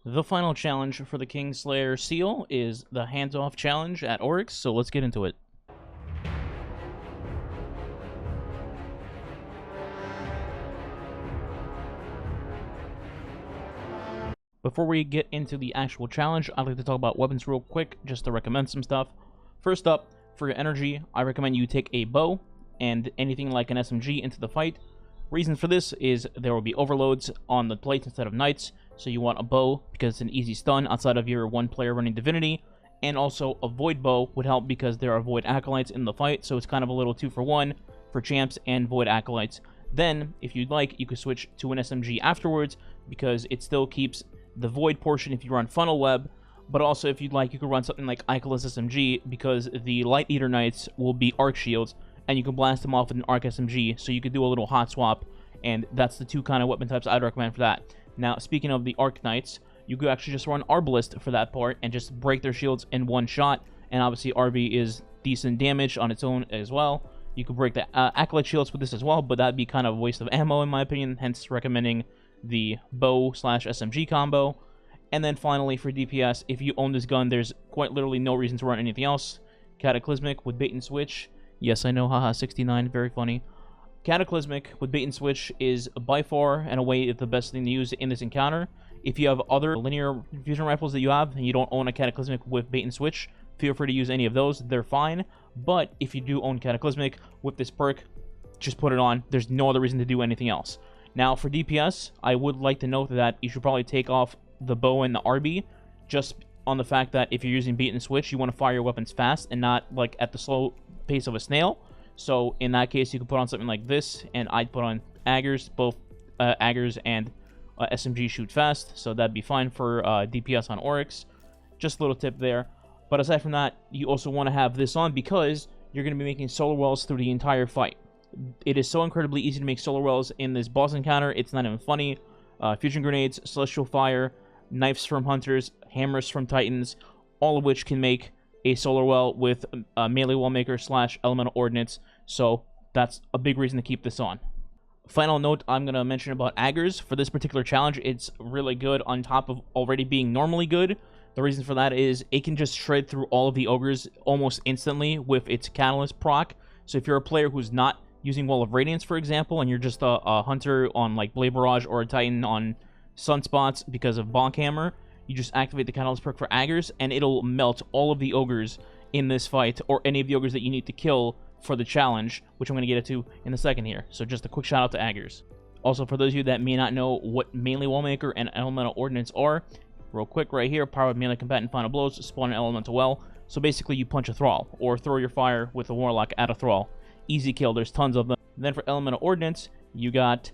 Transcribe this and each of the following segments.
The final challenge for the Kingslayer seal is the hands-off challenge at Oryx, so let's get into it. Before we get into the actual challenge, I'd like to talk about weapons real quick, just to recommend some stuff. First up, for your energy, I recommend you take a bow and anything like an SMG into the fight. Reason for this is there will be overloads on the plates instead of knights, so you want a bow because it's an easy stun outside of your one player running divinity, and also a void bow would help because there are void acolytes in the fight, so it's kind of a little 2-for-1 for champs and void acolytes. Then, if you'd like, you could switch to an SMG afterwards because it still keeps the void portion if you run funnel web, but also if you'd like, you could run something like Icarus SMG because the Light Eater Knights will be arc shields, and you can blast them off with an arc SMG, so you could do a little hot swap, and that's the two kind of weapon types I'd recommend for that. Now, speaking of the arc knights, you could actually just run Arbalist for that part and just break their shields in one shot, and obviously RB is decent damage on its own as well. You could break the acolyte shields with this as well, but that'd be kind of a waste of ammo in my opinion, hence recommending the bow slash SMG combo. And then finally for DPS, if you own this gun, there's quite literally no reason to run anything else. Cataclysmic with bait and switch. Yes, I know, haha, 69, very funny. Cataclysmic with bait and switch is by far and away the best thing to use in this encounter. If you have other linear fusion rifles that you have and you don't own a Cataclysmic with bait and switch, feel free to use any of those, they're fine. But if you do own Cataclysmic with this perk, just put it on. There's no other reason to do anything else. Now for DPS, I would like to note that you should probably take off the bow and the RB, just on the fact that if you're using bait and switch, you want to fire your weapons fast and not like at the slow pace of a snail. So in that case, you can put on something like this, and I'd put on Aggers. Both Aggers and SMG shoot fast, so that'd be fine for DPS on Oryx. Just a little tip there. But aside from that, you also want to have this on because you're going to be making solar wells through the entire fight. It is so incredibly easy to make solar wells in this boss encounter, it's not even funny. Fusion grenades, celestial fire, knives from hunters, hammers from titans, all of which can make a solar well with a melee wallmaker slash elemental ordnance, so that's a big reason to keep this on. Final note I'm going to mention about Aggers. For this particular challenge, it's really good on top of already being normally good. The reason for that is it can just shred through all of the ogres almost instantly with its catalyst proc. So if you're a player who's not using Wall of Radiance, for example, and you're just a hunter on like Blade Barrage or a titan on Sunspots because of Bonk Hammer, you just activate the Catalyst perk for Aggers, and it'll melt all of the ogres in this fight, or any of the ogres that you need to kill for the challenge, which I'm going to get into in a second here. So just a quick shout out to Aggers. Also, for those of you that may not know what melee wallmaker and elemental ordnance are, real quick right here, power with melee combatant final blows, spawn an elemental well. So basically you punch a thrall, or throw your fire with a warlock at a thrall. Easy kill, there's tons of them. Then for elemental ordnance, you got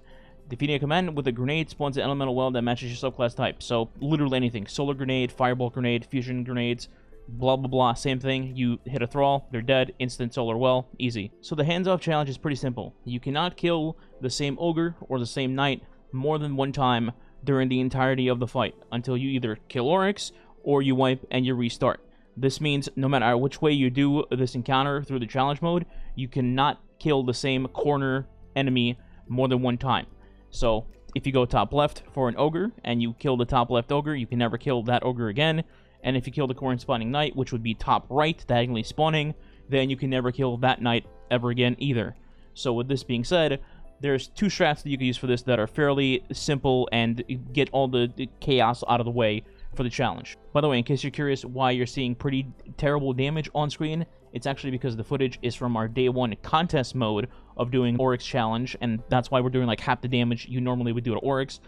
defeating a command with a grenade spawns an elemental well that matches your subclass type. So literally anything. Solar grenade, fireball grenade, fusion grenades, blah blah blah. Same thing. You hit a thrall, they're dead, instant solar well, easy. So the hands-off challenge is pretty simple. You cannot kill the same ogre or the same knight more than one time during the entirety of the fight until you either kill Oryx or you wipe and you restart. This means no matter which way you do this encounter through the challenge mode, you cannot kill the same corner enemy more than one time. So if you go top left for an ogre and you kill the top left ogre, you can never kill that ogre again. And if you kill the corresponding knight, which would be top right, diagonally spawning, then you can never kill that knight ever again either. So with this being said, there's two strats that you can use for this that are fairly simple and get all the chaos out of the way for the challenge. By the way, in case you're curious why you're seeing pretty terrible damage on screen, it's actually because the footage is from our day one contest mode of doing Oryx challenge, and that's why we're doing like half the damage you normally would do to Oryx.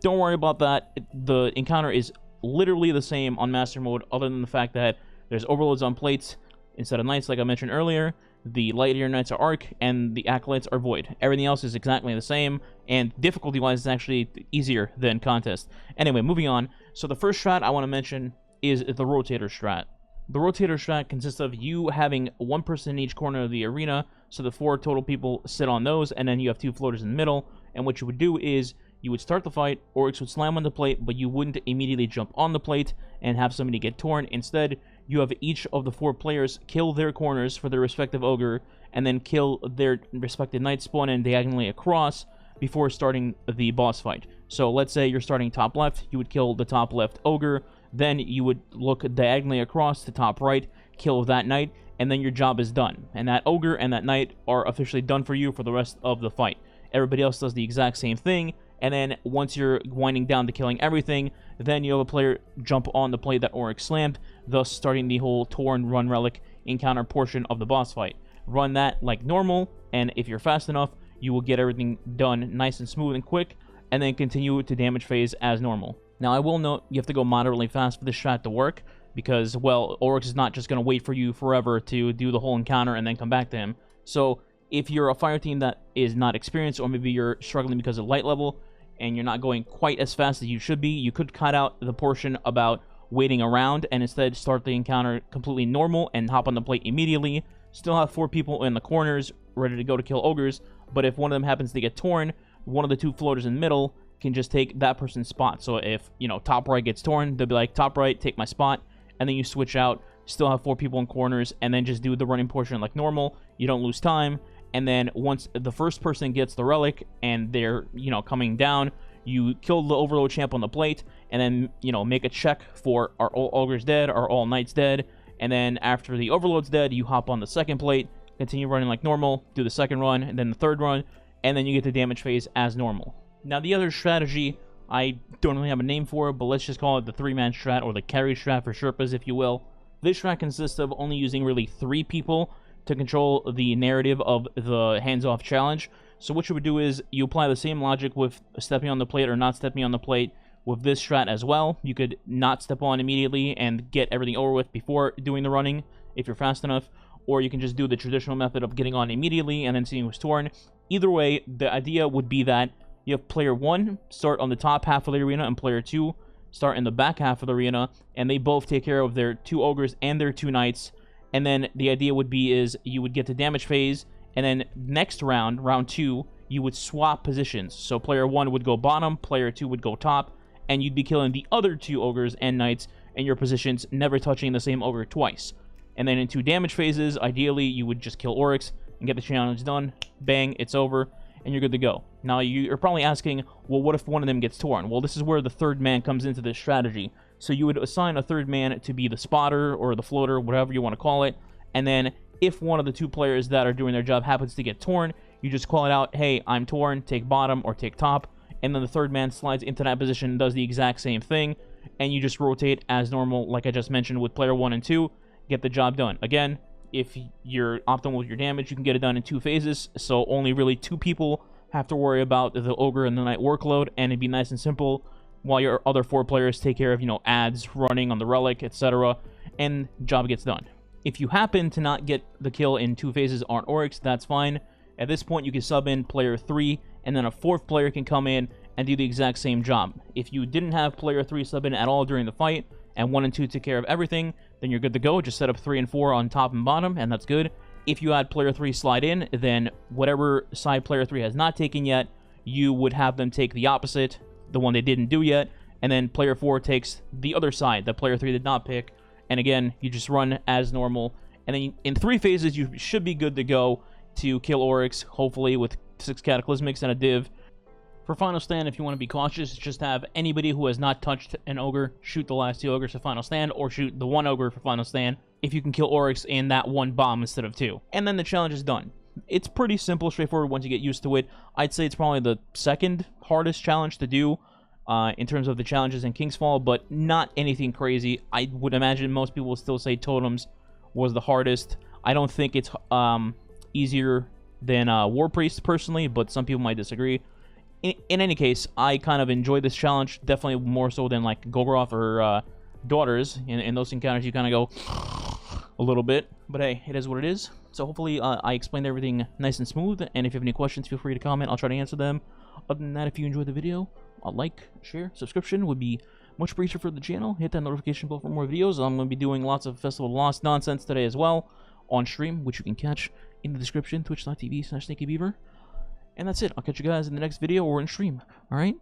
Don't worry about that. The encounter is literally the same on master mode, other than the fact that there's overloads on plates instead of knights like I mentioned earlier. The Light Eater Knights are arc, and the acolytes are void. Everything else is exactly the same, and difficulty-wise it's actually easier than contest. Anyway, moving on. So the first strat I want to mention is the rotator strat. The rotator strat consists of you having one person in each corner of the arena, so the 4 total people sit on those, and then you have 2 floaters in the middle, and what you would do is you would start the fight, Oryx would slam on the plate, but you wouldn't immediately jump on the plate and have somebody get torn. Instead, you have each of the 4 players kill their corners for their respective ogre, and then kill their respective knight spawn in diagonally across, before starting the boss fight. So let's say you're starting top left, you would kill the top left ogre, then you would look diagonally across to top right, kill that knight, and then your job is done. And that ogre and that knight are officially done for you for the rest of the fight. Everybody else does the exact same thing, and then once you're winding down to killing everything, then you have a player jump on the plate that Oryx slammed, thus starting the whole Torn Run Relic encounter portion of the boss fight. Run that like normal, and if you're fast enough, you will get everything done nice and smooth and quick, and then continue to damage phase as normal. Now, I will note you have to go moderately fast for this strat to work, because, well, Oryx is not just going to wait for you forever to do the whole encounter and then come back to him. So, if you're a fire team that is not experienced, or maybe you're struggling because of light level, and you're not going quite as fast as you should be, you could cut out the portion about waiting around, and instead start the encounter completely normal and hop on the plate immediately. Still have 4 people in the corners ready to go to kill ogres, but if one of them happens to get torn, one of the 2 floaters in the middle can just take that person's spot. So if, you know, top right gets torn, they'll be like, top right, take my spot, and then you switch out, still have 4 people in corners, and then just do the running portion like normal. You don't lose time, and then once the first person gets the relic and they're, you know, coming down, you kill the overload champ on the plate, and then, you know, make a check for are all ogres dead, are all knights dead, and then after the overload's dead, you hop on the second plate, continue running like normal, do the second run, and then the third run, and then you get the damage phase as normal. Now, the other strategy, I don't really have a name for it, but let's just call it the 3-man strat, or the carry strat for Sherpas, if you will. This strat consists of only using really 3 people to control the narrative of the hands-off challenge. So what you would do is, you apply the same logic with stepping on the plate or not stepping on the plate with this strat as well. You could not step on immediately and get everything over with before doing the running, if you're fast enough, or you can just do the traditional method of getting on immediately and then seeing who's torn. Either way, the idea would be that you have player 1 start on the top half of the arena and player 2 start in the back half of the arena, and they both take care of their 2 ogres and their 2 knights. And then the idea would be is you would get the damage phase, and then next round, round 2, you would swap positions. So player 1 would go bottom, player 2 would go top, and you'd be killing the other 2 ogres and knights in your positions, never touching the same ogre twice. And then in 2 damage phases, ideally, you would just kill Oryx and get the challenge done. Bang, it's over, and you're good to go. Now, you're probably asking, well, what if one of them gets torn? Well, this is where the 3rd man comes into this strategy. So you would assign a 3rd man to be the spotter or the floater, whatever you want to call it, and then if one of the 2 players that are doing their job happens to get torn, you just call it out, hey, I'm torn, take bottom or take top, and then the 3rd man slides into that position and does the exact same thing, and you just rotate as normal, like I just mentioned with player 1 and 2, get the job done. Again, if you're optimal with your damage, you can get it done in 2 phases, so only really 2 people have to worry about the ogre and the knight workload, and it'd be nice and simple, while your other 4 players take care of, you know, ads, running on the relic, etc., and job gets done. If you happen to not get the kill in 2 phases on Oryx, that's fine. At this point, you can sub in player 3, and then a 4th player can come in and do the exact same job. If you didn't have player 3 sub in at all during the fight, and 1 and 2 took care of everything, then you're good to go. Just set up 3 and 4 on top and bottom, and that's good. If you had player 3 slide in, then whatever side player 3 has not taken yet, you would have them take the opposite, the one they didn't do yet, and then player 4 takes the other side that player 3 did not pick, and again, you just run as normal, and then in 3 phases, you should be good to go to kill Oryx, hopefully with 6 Cataclysmics and a div. For Final Stand, if you want to be cautious, just have anybody who has not touched an ogre shoot the last 2 ogres for Final Stand, or shoot the 1 ogre for Final Stand, if you can kill Oryx in that 1 bomb instead of 2. And then the challenge is done. It's pretty simple, straightforward once you get used to it. I'd say it's probably the 2nd hardest challenge to do in terms of the challenges in King's Fall, but not anything crazy. I would imagine most people will still say Totems was the hardest. I don't think it's easier than War Priest, personally, but some people might disagree. In any case, I kind of enjoy this challenge, definitely more so than like Golgoroth or Daughters. In those encounters, you kind of go a little bit, but hey, it is what it is. So hopefully I explained everything nice and smooth, and if you have any questions, feel free to comment. I'll try to answer them. Other than that, if you enjoyed the video, a like, share, subscription would be much appreciated for the channel. Hit that notification bell for more videos. I'm going to be doing lots of Festival of Lost nonsense today as well on stream, which you can catch in the description, twitch.tv/SneakyBeaver. And that's it. I'll catch you guys in the next video or in stream. Alright?